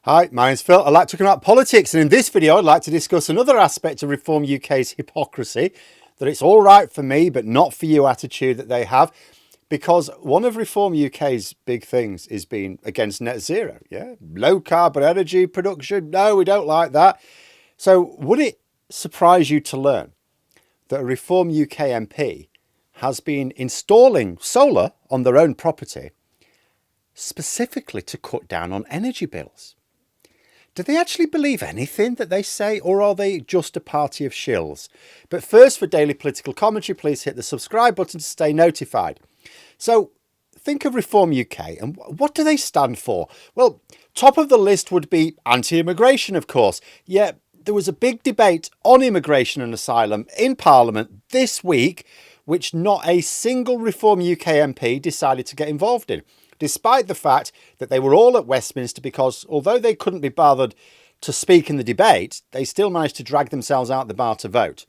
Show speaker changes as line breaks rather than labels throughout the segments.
Hi, my name's Phil. I like talking about politics, and in this video I'd like to discuss another aspect of Reform UK's hypocrisy, that it's all right for me but not for you attitude that they have, because one of Reform UK's big things is being against net zero. Yeah, low carbon energy production, no, we don't like that. So would it surprise you to learn that a Reform UK MP has been installing solar on their own property specifically to cut down on energy bills? Do they actually believe anything that they say, or are they just a party of shills? But first, for daily political commentary, please hit the subscribe button to stay notified. So think of Reform UK, and what do they stand for? Well, top of the list would be anti-immigration, of course. Yet there was a big debate on immigration and asylum in Parliament this week, which not a single Reform UK MP decided to get involved in, despite the fact that they were all at Westminster, because although they couldn't be bothered to speak in the debate, they still managed to drag themselves out the bar to vote.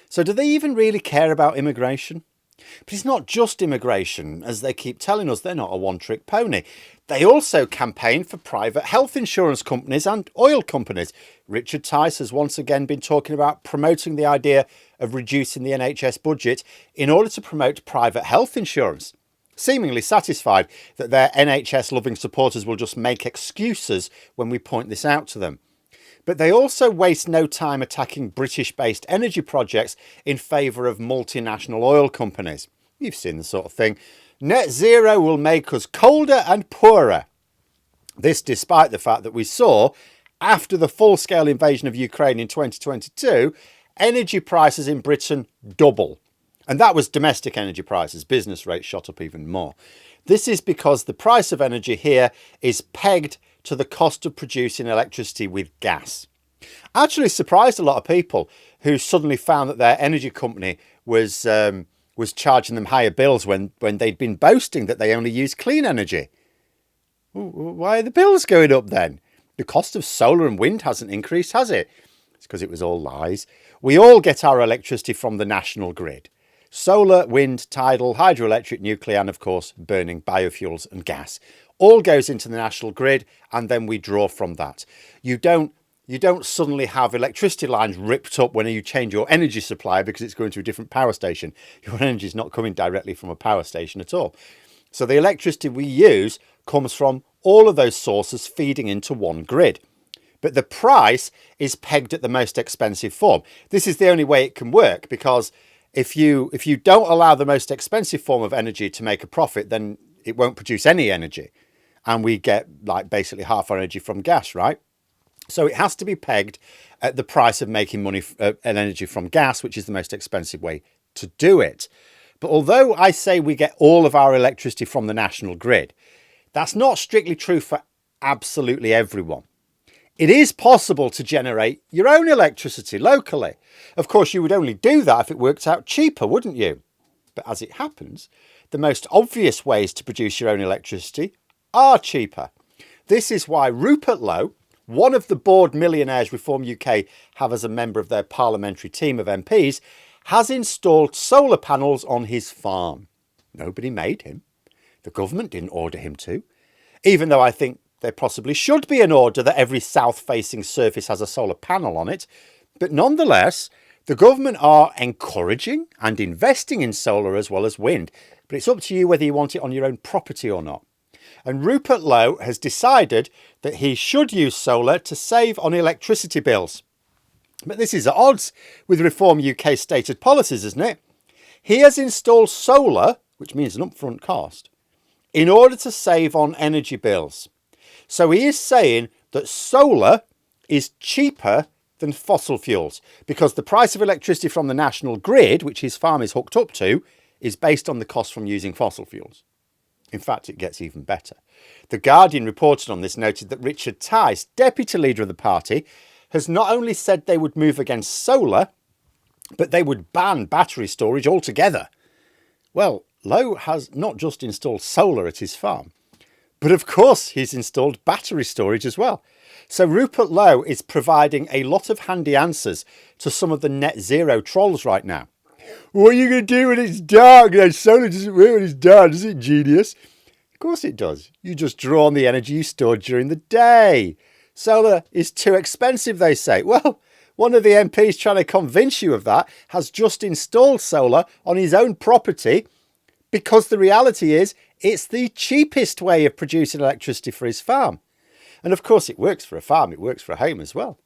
So do they even really care about immigration? But it's not just immigration, as they keep telling us. They're not a one-trick pony. They also campaign for private health insurance companies and oil companies. Richard Tice has once again been talking about promoting the idea of reducing the NHS budget in order to promote private health insurance, seemingly satisfied that their NHS-loving supporters will just make excuses when we point this out to them. But they also waste no time attacking British-based energy projects in favour of multinational oil companies. You've seen the sort of thing. Net zero will make us colder and poorer. This despite the fact that we saw, after the full-scale invasion of Ukraine in 2022, energy prices in Britain double. And that was domestic energy prices. Business rates shot up even more. This is because the price of energy here is pegged to the cost of producing electricity with gas. Actually surprised a lot of people who suddenly found that their energy company was charging them higher bills when they'd been boasting that they only use clean energy. Why are the bills going up then? The cost of solar and wind hasn't increased, has it? It's because it was all lies. We all get our electricity from the national grid. Solar, wind, tidal, hydroelectric, nuclear, and of course burning biofuels and gas. All goes into the national grid, and then we draw from that. You don't suddenly have electricity lines ripped up when you change your energy supply because it's going to a different power station. Your energy is not coming directly from a power station at all. So the electricity we use comes from all of those sources feeding into one grid. But the price is pegged at the most expensive form. This is the only way it can work, because if you don't allow the most expensive form of energy to make a profit, then it won't produce any energy. And we get like basically half our energy from gas, right? So it has to be pegged at the price of making money and energy from gas, which is the most expensive way to do it. But although I say we get all of our electricity from the national grid, that's not strictly true for absolutely everyone. It is possible to generate your own electricity locally. Of course, you would only do that if it worked out cheaper, wouldn't you? But as it happens, the most obvious ways to produce your own electricity are cheaper. This is why Rupert Lowe, one of the bored millionaires Reform UK have as a member of their parliamentary team of MPs, has installed solar panels on his farm. Nobody made him. The government didn't order him to, even though I think there possibly should be an order that every south-facing surface has a solar panel on it. But nonetheless, the government are encouraging and investing in solar as well as wind. But it's up to you whether you want it on your own property or not. And Rupert Lowe has decided that he should use solar to save on electricity bills. But this is at odds with Reform UK's stated policies, isn't it? He has installed solar, which means an upfront cost, in order to save on energy bills. So he is saying that solar is cheaper than fossil fuels because the price of electricity from the national grid, which his farm is hooked up to, is based on the cost from using fossil fuels. In fact, it gets even better. The Guardian reported on this, noted that Richard Tice, deputy leader of the party, has not only said they would move against solar, but they would ban battery storage altogether. Well, Lowe has not just installed solar at his farm, but of course he's installed battery storage as well. So Rupert Lowe is providing a lot of handy answers to some of the net zero trolls right now. What are you going to do when it's dark? Solar doesn't work when it's dark, does it, genius? Of course it does. You just draw on the energy you stored during the day. Solar is too expensive, they say. Well, one of the MPs trying to convince you of that has just installed solar on his own property because the reality is it's the cheapest way of producing electricity for his farm. And of course it works for a farm, it works for a home as well.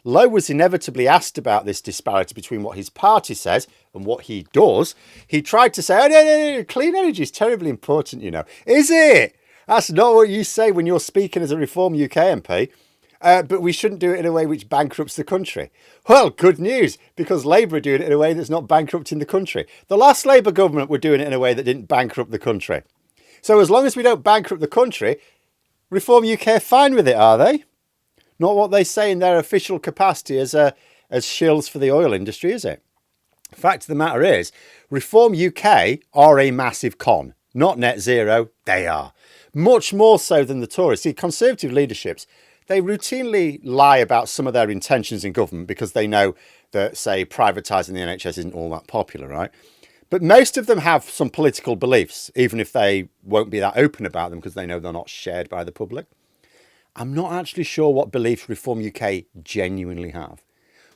Lowe was inevitably asked about this disparity between what his party says and what he does. He tried to say, oh, no, clean energy is terribly important, you know. Is it? That's not what you say when you're speaking as a Reform UK MP. But we shouldn't do it in a way which bankrupts the country. Well, good news, because Labour are doing it in a way that's not bankrupting the country. The last Labour government were doing it in a way that didn't bankrupt the country. So as long as we don't bankrupt the country, Reform UK are fine with it, are they? Not what they say in their official capacity as shills for the oil industry, is it? The fact of the matter is, Reform UK are a massive con. Not net zero, they are. Much more so than the Tories. See, Conservative leaderships, they routinely lie about some of their intentions in government because they know that, say, privatising the NHS isn't all that popular, right? But most of them have some political beliefs, even if they won't be that open about them because they know they're not shared by the public. I'm not actually sure what beliefs Reform UK genuinely have.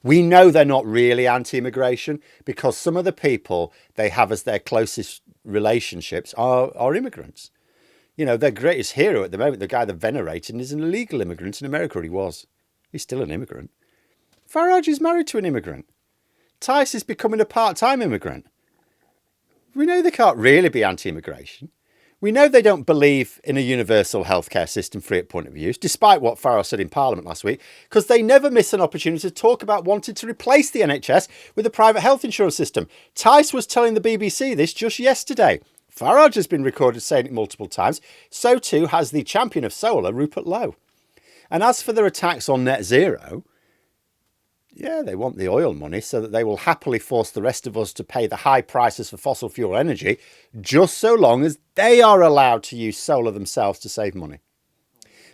We know they're not really anti-immigration because some of the people they have as their closest relationships are immigrants. You know, their greatest hero at the moment, the guy they're venerating, is an illegal immigrant in America. He was. He's still an immigrant. Farage is married to an immigrant. Tice is becoming a part-time immigrant. We know they can't really be anti-immigration. We know they don't believe in a universal healthcare system free at point of use, despite what Farage said in Parliament last week, because they never miss an opportunity to talk about wanting to replace the NHS with a private health insurance system. Tice was telling the BBC this just yesterday. Farage has been recorded saying it multiple times. So too has the champion of solar, Rupert Lowe. And as for their attacks on net zero, yeah, they want the oil money so that they will happily force the rest of us to pay the high prices for fossil fuel energy, just so long as they are allowed to use solar themselves to save money.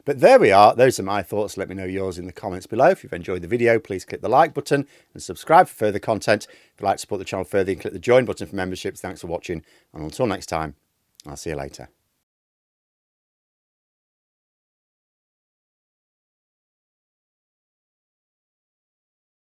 But there we are. Those are my thoughts. Let me know yours in the comments below. If you've enjoyed the video, please click the like button and subscribe for further content. If you'd like to support the channel further, you can click the join button for memberships. Thanks for watching. And until next time, I'll see you later.